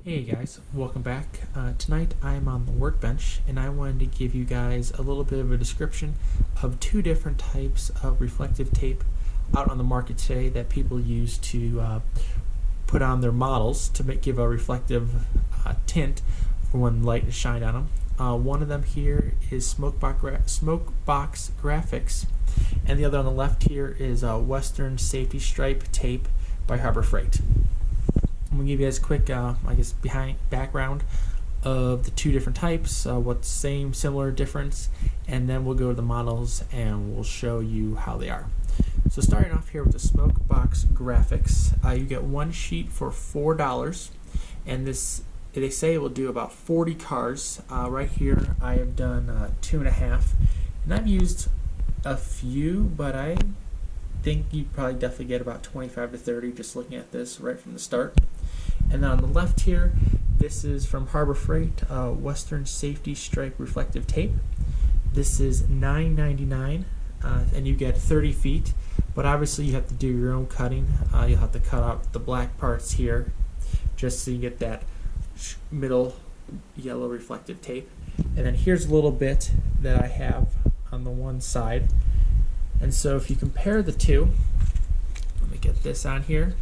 Hey guys, welcome back. Tonight I'm on the workbench and I wanted to give you guys a little bit of a description of two different types of reflective tape out on the market today that people use to put on their models to give a reflective tint for when light is shined on them. One of them here is SmokeBox Graphics, and the other on the left here is Western Safety Stripe Tape by Harbor Freight. I'm going to give you guys a quick, background of the two different types, what's same, similar, difference, and then we'll go to the models and we'll show you how they are. So starting off here with the SmokeBox Graphics, you get one sheet for $4, and they say it will do about 40 cars. Right here I have done 2.5, and I've used a few, but I think you probably definitely get about 25 to 30 just looking at this right from the start. And then on the left here, this is from Harbor Freight, Western Safety Stripe Reflective Tape. This is $9.99, and you get 30 feet, but obviously you have to do your own cutting. You'll have to cut out the black parts here just so you get that middle yellow reflective tape. And then here's a little bit that I have on the one side. And so if you compare the two, let me get this on here,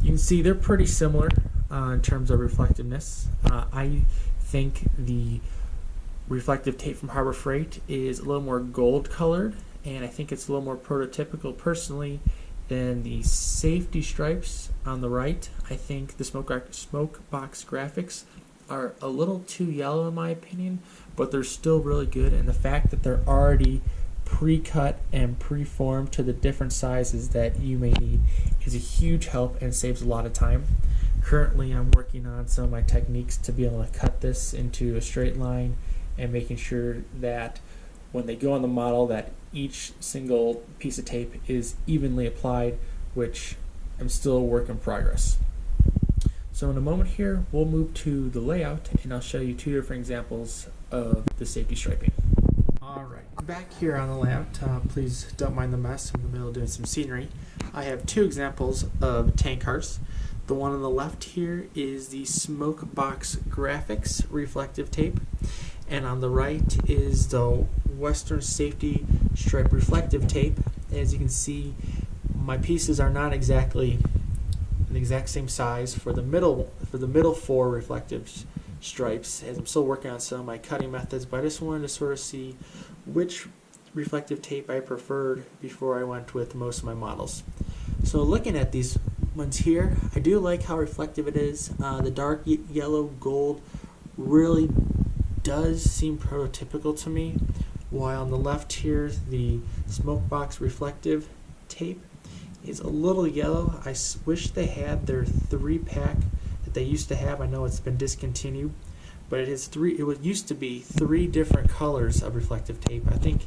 you can see they're pretty similar in terms of reflectiveness. I think the reflective tape from Harbor Freight is a little more gold colored, and I think it's a little more prototypical personally than the safety stripes on the right. I think the SmokeBox Graphics are a little too yellow in my opinion, but they're still really good, and the fact that they're already pre-cut and pre-formed to the different sizes that you may need is a huge help and saves a lot of time. Currently I'm working on some of my techniques to be able to cut this into a straight line and making sure that when they go on the model that each single piece of tape is evenly applied, which I'm still a work in progress. So in a moment here we'll move to the layout and I'll show you two different examples of the safety striping. Alright, back here on the layout, please don't mind the mess. I'm in the middle of doing some scenery. I have two examples of tank cars. The one on the left here is the SmokeBox Graphics reflective tape, and on the right is the Western Safety Stripe reflective tape. As you can see, my pieces are not exactly the exact same size for the middle four reflective stripes, as I'm still working on some of my cutting methods, but I just wanted to sort of see which reflective tape I preferred before I went with most of my models. So looking at these ones here, I do like how reflective it is. The dark yellow gold really does seem prototypical to me, while on the left here the SmokeBox reflective tape is a little yellow. I wish they had their 3-pack that they used to have. I know it's been discontinued, but it used to be 3 different colors of reflective tape. I think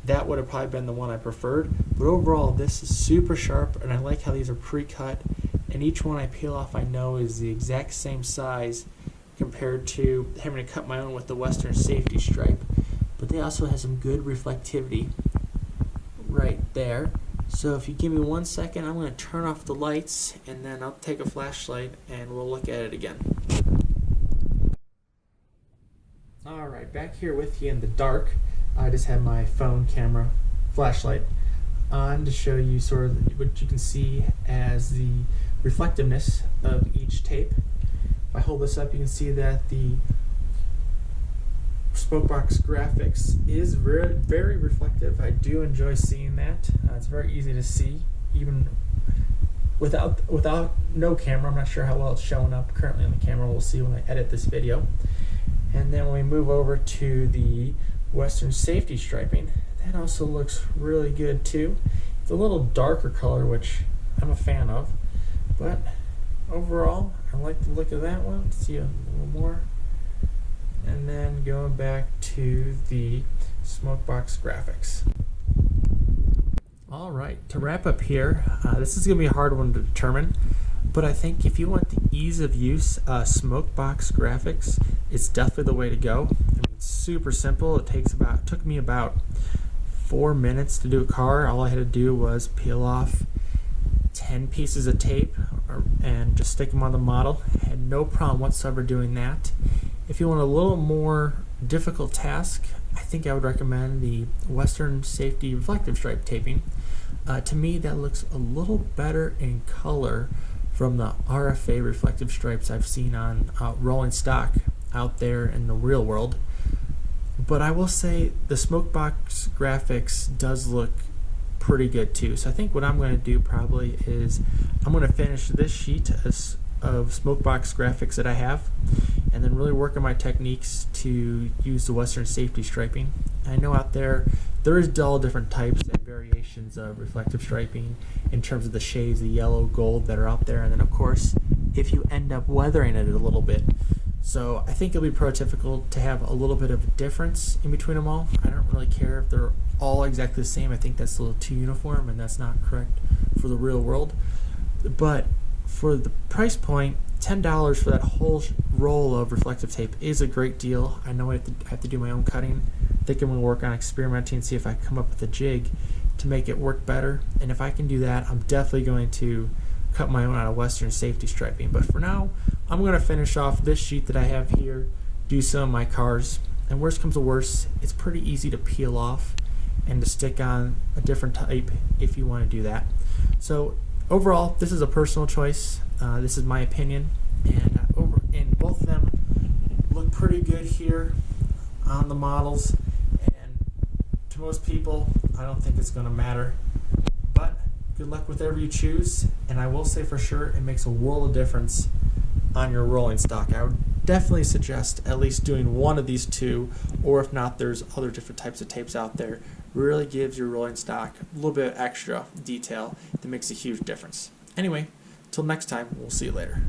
that would have probably been the one I preferred, but overall this is super sharp, and I like how these are pre-cut, and each one I peel off I know is the exact same size compared to having to cut my own with the Western Safety Stripe. But they also have some good reflectivity right there. So if you give me 1 second, I'm going to turn off the lights and then I'll take a flashlight and we'll look at it again. Alright, back here with you in the dark, I just have my phone camera flashlight on to show you sort of what you can see as the reflectiveness of each tape. If I hold this up, you can see that the SmokeBox Graphics is very reflective. I do enjoy seeing that. It's very easy to see, even without no camera. I'm not sure how well it's showing up currently on the camera. We'll see when I edit this video. And then when we move over to the Western Safety Striping, that also looks really good too. It's a little darker color, which I'm a fan of, but overall I like the look of that one. Let's see a little more. And then going back to the SmokeBox Graphics. Alright, to wrap up here, this is going to be a hard one to determine, but I think if you want the ease of use, SmokeBox Graphics is definitely the way to go. I mean, it's super simple. It took me about 4 minutes to do a car. All I had to do was peel off 10 pieces of tape and just stick them on the model. Had no problem whatsoever doing that. If you want a little more difficult task, I think I would recommend the Western Safety reflective stripe taping. To me, that looks a little better in color from the RFA reflective stripes I've seen on rolling stock out there in the real world. But I will say the SmokeBox graphics does look pretty good too. So I think what I'm going to do probably is I'm going to finish this sheet of SmokeBox graphics that I have, and then really work on my techniques to use the Western Safety striping. I know out there is all different types and variations of reflective striping in terms of the shades, the yellow, gold that are out there, and then of course if you end up weathering it a little bit. So I think it'll be prototypical to have a little bit of a difference in between them all. I don't really care if they're all exactly the same. I think that's a little too uniform, and that's not correct for the real world. But for the price point, $10 for that whole roll of reflective tape is a great deal. I know I have to do my own cutting. I think I'm going to work on experimenting and see if I come up with a jig to make it work better. And if I can do that, I'm definitely going to cut my own out of Western Safety striping. But for now, I'm going to finish off this sheet that I have here, do some of my cars, and worst comes to worst, it's pretty easy to peel off and to stick on a different type if you want to do that. So overall, this is a personal choice. This is my opinion, and both of them look pretty good here on the models, and to most people I don't think it's going to matter, but good luck with whatever you choose. And I will say for sure it makes a world of difference on your rolling stock. I would definitely suggest at least doing one of these two, or if not, there's other different types of tapes out there. Really gives your rolling stock a little bit of extra detail that makes a huge difference. Anyway, till next time, we'll see you later.